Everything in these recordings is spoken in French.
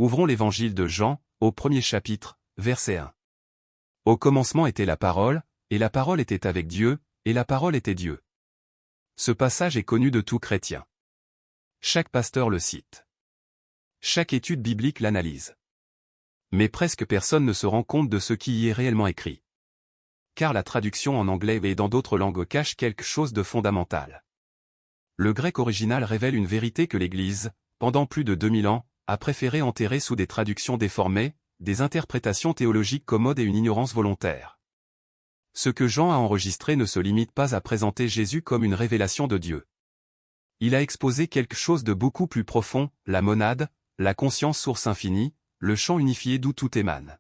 Ouvrons l'évangile de Jean, au premier chapitre, verset 1. Au commencement était la parole, et la parole était avec Dieu, et la parole était Dieu. Ce passage est connu de tout chrétien. Chaque pasteur le cite. Chaque étude biblique l'analyse. Mais presque personne ne se rend compte de ce qui y est réellement écrit. Car la traduction en anglais et dans d'autres langues cache quelque chose de fondamental. Le grec original révèle une vérité que l'Église, pendant plus de 2000 ans, a préféré enterrer sous des traductions déformées, des interprétations théologiques commodes et une ignorance volontaire. Ce que Jean a enregistré ne se limite pas à présenter Jésus comme une révélation de Dieu. Il a exposé quelque chose de beaucoup plus profond, la monade, la conscience source infinie, le champ unifié d'où tout émane.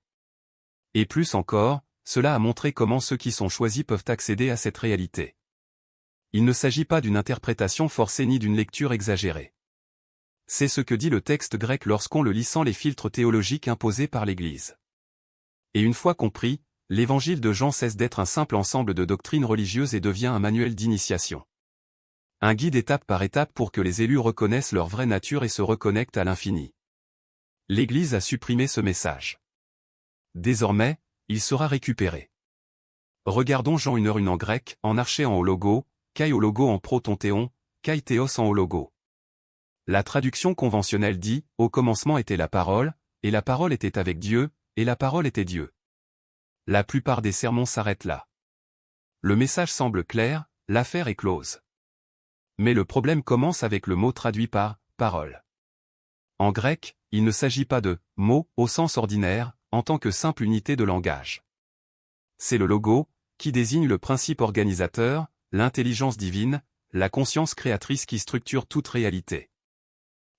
Et plus encore, cela a montré comment ceux qui sont choisis peuvent accéder à cette réalité. Il ne s'agit pas d'une interprétation forcée ni d'une lecture exagérée. C'est ce que dit le texte grec lorsqu'on le lit sans les filtres théologiques imposés par l'Église. Et une fois compris, l'évangile de Jean cesse d'être un simple ensemble de doctrines religieuses et devient un manuel d'initiation. Un guide étape par étape pour que les élus reconnaissent leur vraie nature et se reconnectent à l'infini. L'Église a supprimé ce message. Désormais, il sera récupéré. Regardons Jean 1:1 en grec, en arché en ologo, kai ologo en protontéon, kai théos en ologo. La traduction conventionnelle dit « Au commencement était la parole, et la parole était avec Dieu, et la parole était Dieu ». La plupart des sermons s'arrêtent là. Le message semble clair, l'affaire est close. Mais le problème commence avec le mot traduit par « parole ». En grec, il ne s'agit pas de « mot » au sens ordinaire, en tant que simple unité de langage. C'est le logo, qui désigne le principe organisateur, l'intelligence divine, la conscience créatrice qui structure toute réalité.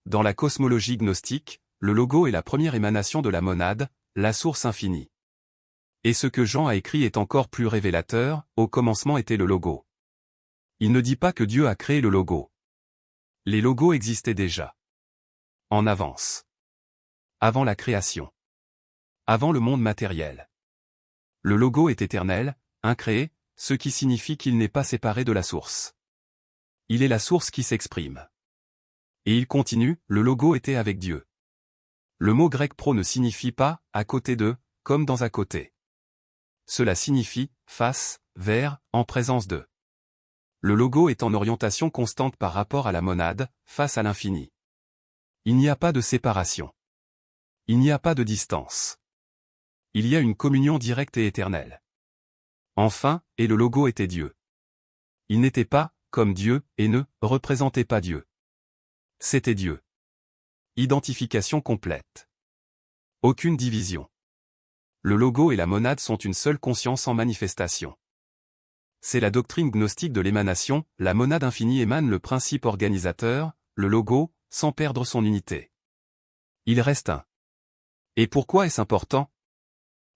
Dans la cosmologie gnostique, le logo est la première émanation de la monade, la source infinie. Et ce que Jean a écrit est encore plus révélateur, au commencement était le logo. Il ne dit pas que Dieu a créé le logo. Les logos existaient déjà. En avance. Avant la création. Avant le monde matériel. Le logo est éternel, incréé, ce qui signifie qu'il n'est pas séparé de la source. Il est la source qui s'exprime. Et il continue, le logo était avec Dieu. Le mot grec pro ne signifie pas « à côté de », comme dans « à côté ». Cela signifie « face »,« vers », en présence de. Le logo est en orientation constante par rapport à la monade, face à l'infini. Il n'y a pas de séparation. Il n'y a pas de distance. Il y a une communion directe et éternelle. Enfin, et le logo était Dieu. Il n'était pas, comme Dieu, et ne représentait pas Dieu. C'était Dieu. Identification complète. Aucune division. Le logo et la monade sont une seule conscience en manifestation. C'est la doctrine gnostique de l'émanation, la monade infinie émane le principe organisateur, le logo, sans perdre son unité. Il reste un. Et pourquoi est-ce important?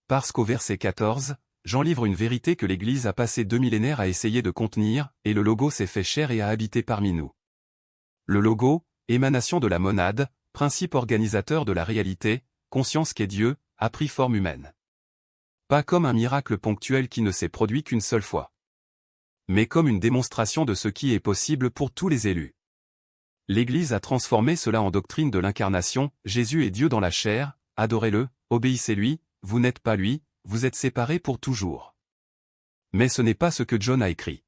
Parce qu'au verset 14, Jean livre une vérité que l'Église a passé 2 millénaires à essayer de contenir, et le logo s'est fait chair et a habité parmi nous. Le logo, émanation de la monade, principe organisateur de la réalité, conscience qu'est Dieu, a pris forme humaine. Pas comme un miracle ponctuel qui ne s'est produit qu'une seule fois. Mais comme une démonstration de ce qui est possible pour tous les élus. L'Église a transformé cela en doctrine de l'incarnation, Jésus est Dieu dans la chair, adorez-le, obéissez-lui, vous n'êtes pas lui, vous êtes séparés pour toujours. Mais ce n'est pas ce que John a écrit.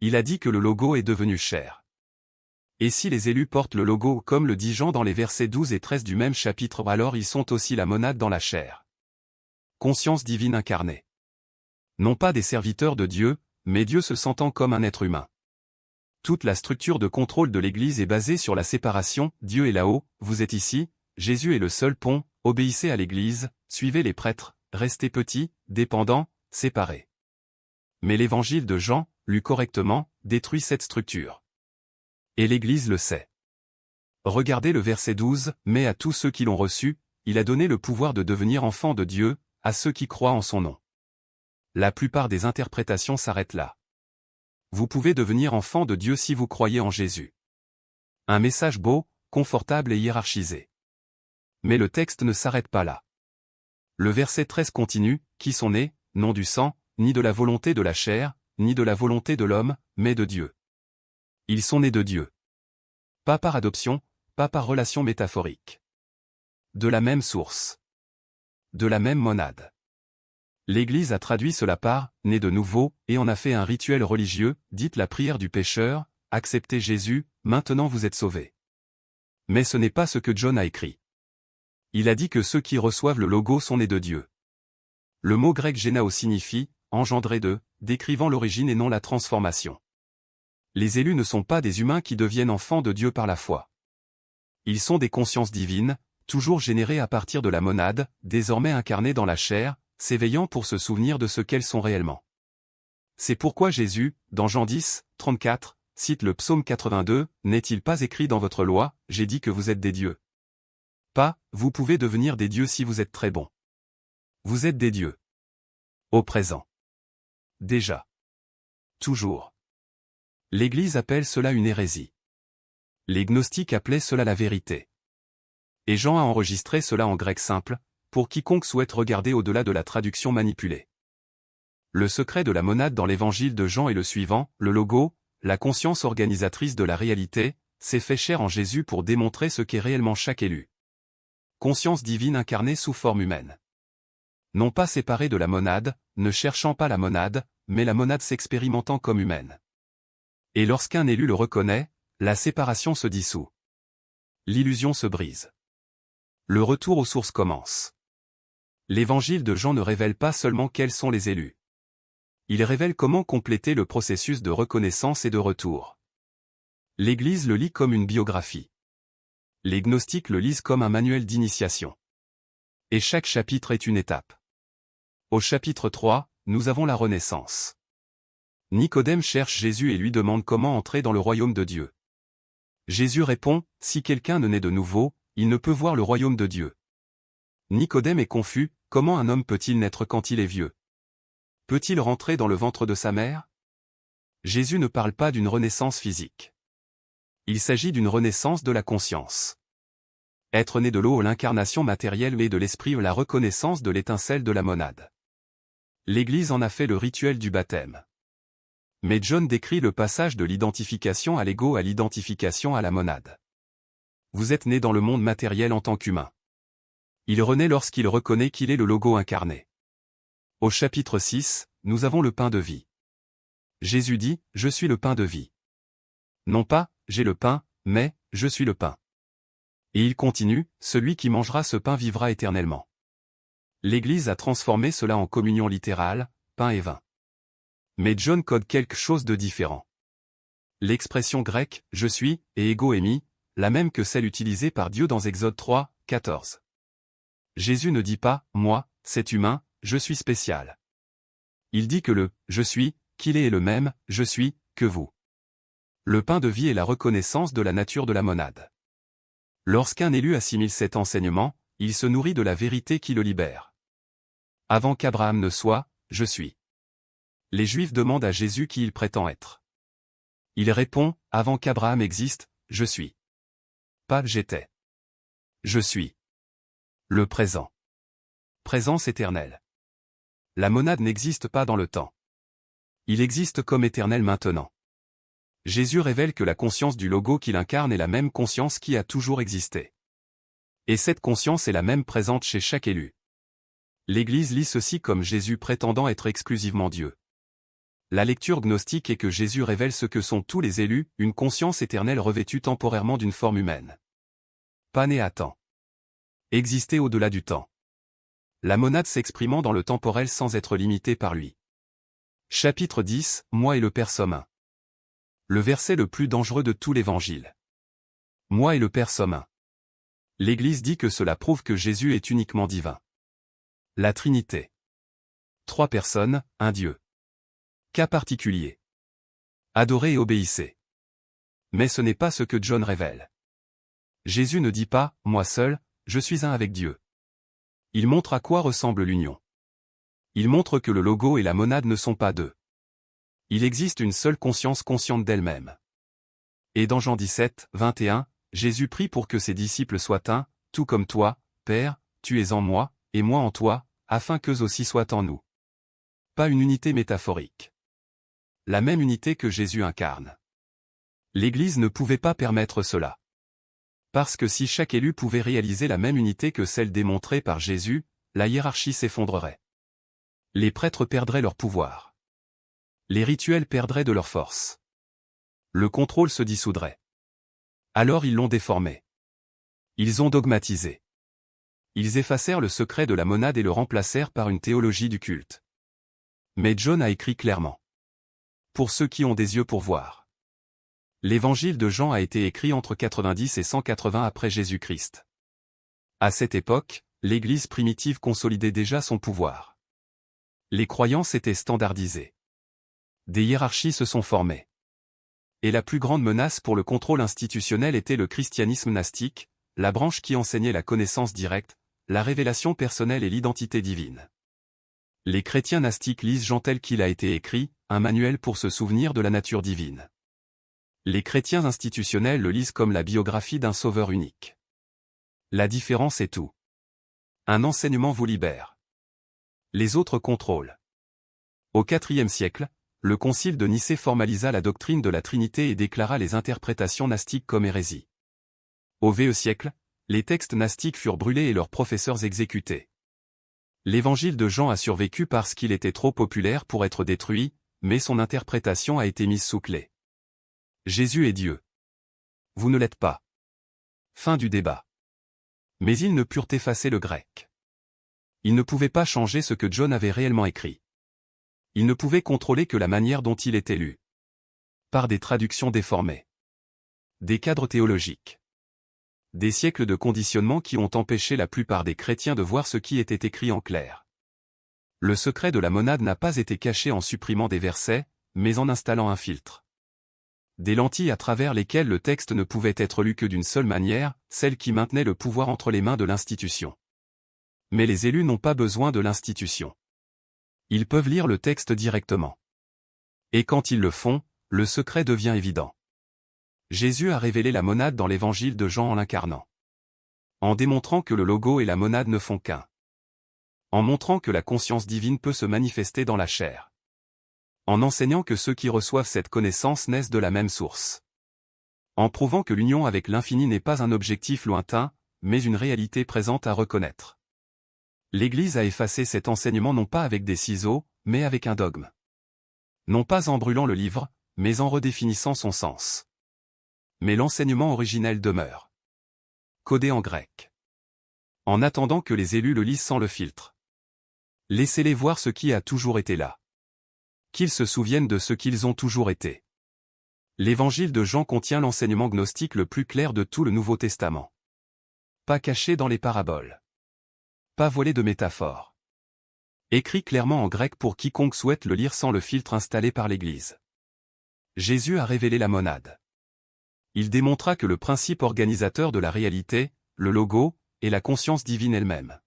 Il a dit que le logo est devenu chair. Et si les élus portent le logo comme le dit Jean dans les versets 12 et 13 du même chapitre, alors ils sont aussi la monade dans la chair. Conscience divine incarnée. Non pas des serviteurs de Dieu, mais Dieu se sentant comme un être humain. Toute la structure de contrôle de l'Église est basée sur la séparation, Dieu est là-haut, vous êtes ici, Jésus est le seul pont, obéissez à l'Église, suivez les prêtres, restez petits, dépendants, séparés. Mais l'évangile de Jean, lu correctement, détruit cette structure. Et l'Église le sait. Regardez le verset 12, mais à tous ceux qui l'ont reçu, il a donné le pouvoir de devenir enfants de Dieu, à ceux qui croient en son nom. La plupart des interprétations s'arrêtent là. Vous pouvez devenir enfant de Dieu si vous croyez en Jésus. Un message beau, confortable et hiérarchisé. Mais le texte ne s'arrête pas là. Le verset 13 continue, qui sont nés, non du sang, ni de la volonté de la chair, ni de la volonté de l'homme, mais de Dieu. Ils sont nés de Dieu. Pas par adoption, pas par relation métaphorique. de la même source, de la même monade. L'Église a traduit cela par « né de nouveau » et en a fait un rituel religieux, dite la prière du pécheur, « Acceptez Jésus, maintenant vous êtes sauvés ». Mais ce n'est pas ce que John a écrit. Il a dit que ceux qui reçoivent le logo sont nés de Dieu. Le mot grec génao signifie « engendré de », décrivant l'origine et non la transformation. Les élus ne sont pas des humains qui deviennent enfants de Dieu par la foi. Ils sont des consciences divines, toujours générées à partir de la monade, désormais incarnées dans la chair, s'éveillant pour se souvenir de ce qu'elles sont réellement. C'est pourquoi Jésus, dans Jean 10, 34, cite le psaume 82, « N'est-il pas écrit dans votre loi, j'ai dit que vous êtes des dieux » ? Pas, vous pouvez devenir des dieux si vous êtes très bons. Vous êtes des dieux. Au présent. Déjà. Toujours. L'Église appelle cela une hérésie. Les gnostiques appelaient cela la vérité. Et Jean a enregistré cela en grec simple, pour quiconque souhaite regarder au-delà de la traduction manipulée. Le secret de la monade dans l'évangile de Jean est le suivant, le logo, la conscience organisatrice de la réalité, s'est fait chair en Jésus pour démontrer ce qu'est réellement chaque élu. Conscience divine incarnée sous forme humaine. Non pas séparée de la monade, ne cherchant pas la monade, mais la monade s'expérimentant comme humaine. Et lorsqu'un élu le reconnaît, la séparation se dissout. L'illusion se brise. Le retour aux sources commence. L'évangile de Jean ne révèle pas seulement quels sont les élus. Il révèle comment compléter le processus de reconnaissance et de retour. L'Église le lit comme une biographie. Les gnostiques le lisent comme un manuel d'initiation. Et chaque chapitre est une étape. Au chapitre 3, nous avons la renaissance. Nicodème cherche Jésus et lui demande comment entrer dans le royaume de Dieu. Jésus répond, « Si quelqu'un ne naît de nouveau, il ne peut voir le royaume de Dieu. » Nicodème est confus, comment un homme peut-il naître quand il est vieux? Peut-il rentrer dans le ventre de sa mère? Jésus ne parle pas d'une renaissance physique. Il s'agit d'une renaissance de la conscience. Être né de l'eau ou l'incarnation matérielle et de l'esprit ou la reconnaissance de l'étincelle de la monade. L'Église en a fait le rituel du baptême. Mais John décrit le passage de l'identification à l'ego à l'identification à la monade. Vous êtes né dans le monde matériel en tant qu'humain. Il renaît lorsqu'il reconnaît qu'il est le logo incarné. Au chapitre 6, nous avons le pain de vie. Jésus dit, « Je suis le pain de vie. » Non pas, « J'ai le pain », mais, « Je suis le pain. » Et il continue, « Celui qui mangera ce pain vivra éternellement. » L'Église a transformé cela en communion littérale, pain et vin. Mais John code quelque chose de différent. L'expression grecque « je suis » et ego émi, la même que celle utilisée par Dieu dans Exode 3, 14. Jésus ne dit pas « moi, c'est humain, je suis spécial ». Il dit que le « je suis », qu'il est le même « je suis » que vous. Le pain de vie est la reconnaissance de la nature de la monade. Lorsqu'un élu assimile cet enseignement, il se nourrit de la vérité qui le libère. Avant qu'Abraham ne soit, je suis. Les Juifs demandent à Jésus qui il prétend être. Il répond, avant qu'Abraham existe, je suis. Pas j'étais. Je suis. Le présent. Présence éternelle. La monade n'existe pas dans le temps. Il existe comme éternel maintenant. Jésus révèle que la conscience du logo qu'il incarne est la même conscience qui a toujours existé. Et cette conscience est la même présente chez chaque élu. L'Église lit ceci comme Jésus prétendant être exclusivement Dieu. La lecture gnostique est que Jésus révèle ce que sont tous les élus, une conscience éternelle revêtue temporairement d'une forme humaine. Pas né à temps. Exister au-delà du temps. La monade s'exprimant dans le temporel sans être limitée par lui. Chapitre 10, Moi et le Père sommes un. Le verset le plus dangereux de tout l'Évangile. Moi et le Père sommes un. L'Église dit que cela prouve que Jésus est uniquement divin. La Trinité. 3 personnes, un Dieu. Cas particulier. Adorez et obéissez. Mais ce n'est pas ce que John révèle. Jésus ne dit pas « moi seul, je suis un avec Dieu ». Il montre à quoi ressemble l'union. Il montre que le logo et la monade ne sont pas deux. Il existe une seule conscience consciente d'elle-même. Et dans Jean 17, 21, Jésus prie pour que ses disciples soient un, tout comme toi, Père, tu es en moi, et moi en toi, afin qu'eux aussi soient en nous. Pas une unité métaphorique. La même unité que Jésus incarne. L'Église ne pouvait pas permettre cela. Parce que si chaque élu pouvait réaliser la même unité que celle démontrée par Jésus, la hiérarchie s'effondrerait. Les prêtres perdraient leur pouvoir. Les rituels perdraient de leur force. Le contrôle se dissoudrait. Alors ils l'ont déformé. Ils ont dogmatisé. Ils effacèrent le secret de la monade et le remplacèrent par une théologie du culte. Mais John a écrit clairement. Pour ceux qui ont des yeux pour voir. L'évangile de Jean a été écrit entre 90 et 180 après Jésus-Christ. À cette époque, l'Église primitive consolidait déjà son pouvoir. Les croyances étaient standardisées. Des hiérarchies se sont formées. Et la plus grande menace pour le contrôle institutionnel était le christianisme gnostique, la branche qui enseignait la connaissance directe, la révélation personnelle et l'identité divine. Les chrétiens gnostiques lisent Jean tel qu'il a été écrit, un manuel pour se souvenir de la nature divine. Les chrétiens institutionnels le lisent comme la biographie d'un sauveur unique. La différence est tout. Un enseignement vous libère. Les autres contrôlent. Au IVe siècle, le concile de Nicée formalisa la doctrine de la Trinité et déclara les interprétations gnostiques comme hérésie. Au VE siècle, les textes gnostiques furent brûlés et leurs professeurs exécutés. L'évangile de Jean a survécu parce qu'il était trop populaire pour être détruit, mais son interprétation a été mise sous clé. Jésus est Dieu. Vous ne l'êtes pas. Fin du débat. Mais ils ne purent effacer le grec. Ils ne pouvaient pas changer ce que John avait réellement écrit. Ils ne pouvaient contrôler que la manière dont il était lu. Par des traductions déformées. Des cadres théologiques. Des siècles de conditionnement qui ont empêché la plupart des chrétiens de voir ce qui était écrit en clair. Le secret de la monade n'a pas été caché en supprimant des versets, mais en installant un filtre. Des lentilles à travers lesquelles le texte ne pouvait être lu que d'une seule manière, celle qui maintenait le pouvoir entre les mains de l'institution. Mais les élus n'ont pas besoin de l'institution. Ils peuvent lire le texte directement. Et quand ils le font, le secret devient évident. Jésus a révélé la monade dans l'évangile de Jean en l'incarnant. En démontrant que le logo et la monade ne font qu'un. En montrant que la conscience divine peut se manifester dans la chair. En enseignant que ceux qui reçoivent cette connaissance naissent de la même source. En prouvant que l'union avec l'infini n'est pas un objectif lointain, mais une réalité présente à reconnaître. L'Église a effacé cet enseignement non pas avec des ciseaux, mais avec un dogme. Non pas en brûlant le livre, mais en redéfinissant son sens. Mais l'enseignement originel demeure. Codé en grec. En attendant que les élus le lisent sans le filtre. Laissez-les voir ce qui a toujours été là. Qu'ils se souviennent de ce qu'ils ont toujours été. L'évangile de Jean contient l'enseignement gnostique le plus clair de tout le Nouveau Testament. Pas caché dans les paraboles. Pas voilé de métaphores. Écrit clairement en grec pour quiconque souhaite le lire sans le filtre installé par l'Église. Jésus a révélé la monade. Il démontra que le principe organisateur de la réalité, le logo, est la conscience divine elle-même.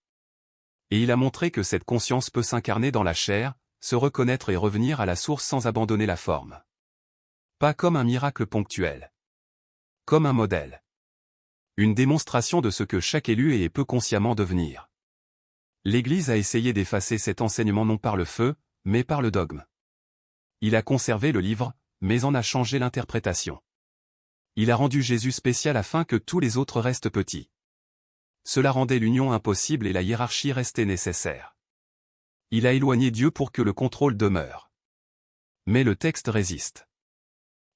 Et il a montré que cette conscience peut s'incarner dans la chair, se reconnaître et revenir à la source sans abandonner la forme. Pas comme un miracle ponctuel. Comme un modèle. Une démonstration de ce que chaque élu est et peut consciemment devenir. L'Église a essayé d'effacer cet enseignement non par le feu, mais par le dogme. Il a conservé le livre, mais en a changé l'interprétation. Il a rendu Jésus spécial afin que tous les autres restent petits. Cela rendait l'union impossible et la hiérarchie restait nécessaire. Il a éloigné Dieu pour que le contrôle demeure. Mais le texte résiste.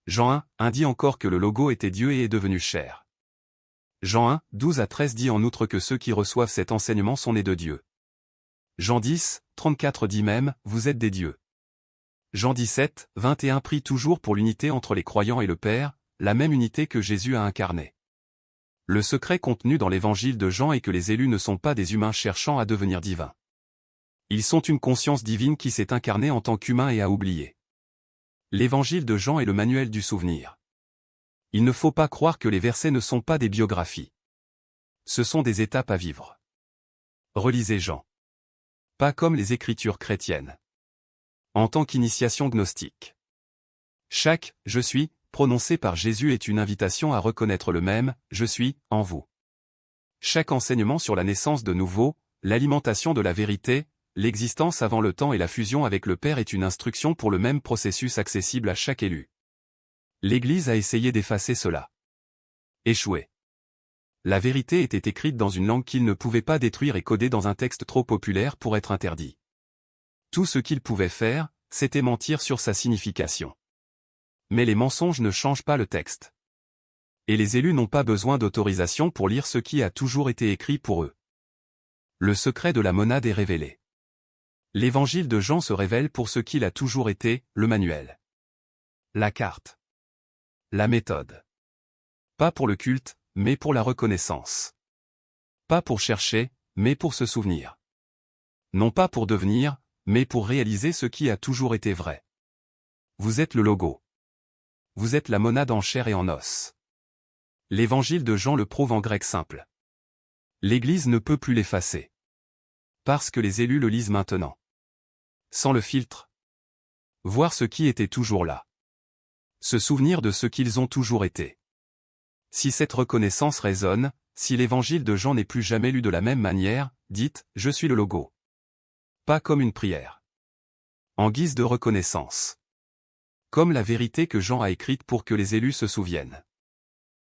Jean 1 dit encore que le logo était Dieu et est devenu chair. Jean 1, 12 à 13 dit en outre que ceux qui reçoivent cet enseignement sont nés de Dieu. Jean 10, 34 dit même, vous êtes des dieux. Jean 17, 21 prie toujours pour l'unité entre les croyants et le Père, la même unité que Jésus a incarnée. Le secret contenu dans l'évangile de Jean est que les élus ne sont pas des humains cherchant à devenir divins. Ils sont une conscience divine qui s'est incarnée en tant qu'humain et a oublié. L'évangile de Jean est le manuel du souvenir. Il ne faut pas croire que les versets ne sont pas des biographies. Ce sont des étapes à vivre. Relisez Jean. Pas comme les écritures chrétiennes. En tant qu'initiation gnostique. Chaque « je suis » prononcé par Jésus est une invitation à reconnaître le même « je suis » en vous. Chaque enseignement sur la naissance de nouveau, l'alimentation de la vérité, l'existence avant le temps et la fusion avec le Père est une instruction pour le même processus accessible à chaque élu. L'Église a essayé d'effacer cela. Échoué. La vérité était écrite dans une langue qu'il ne pouvait pas détruire et codée dans un texte trop populaire pour être interdit. Tout ce qu'il pouvait faire, c'était mentir sur sa signification. Mais les mensonges ne changent pas le texte. Et les élus n'ont pas besoin d'autorisation pour lire ce qui a toujours été écrit pour eux. Le secret de la monade est révélé. L'évangile de Jean se révèle pour ce qu'il a toujours été, le manuel. La carte. La méthode. Pas pour le culte, mais pour la reconnaissance. Pas pour chercher, mais pour se souvenir. Non pas pour devenir, mais pour réaliser ce qui a toujours été vrai. Vous êtes le logo. Vous êtes la monade en chair et en os. L'évangile de Jean le prouve en grec simple. L'Église ne peut plus l'effacer. Parce que les élus le lisent maintenant. Sans le filtre. Voir ce qui était toujours là. Se souvenir de ce qu'ils ont toujours été. Si cette reconnaissance résonne, si l'évangile de Jean n'est plus jamais lu de la même manière, dites « Je suis le logo ». Pas comme une prière. En guise de reconnaissance. Comme la vérité que Jean a écrite pour que les élus se souviennent.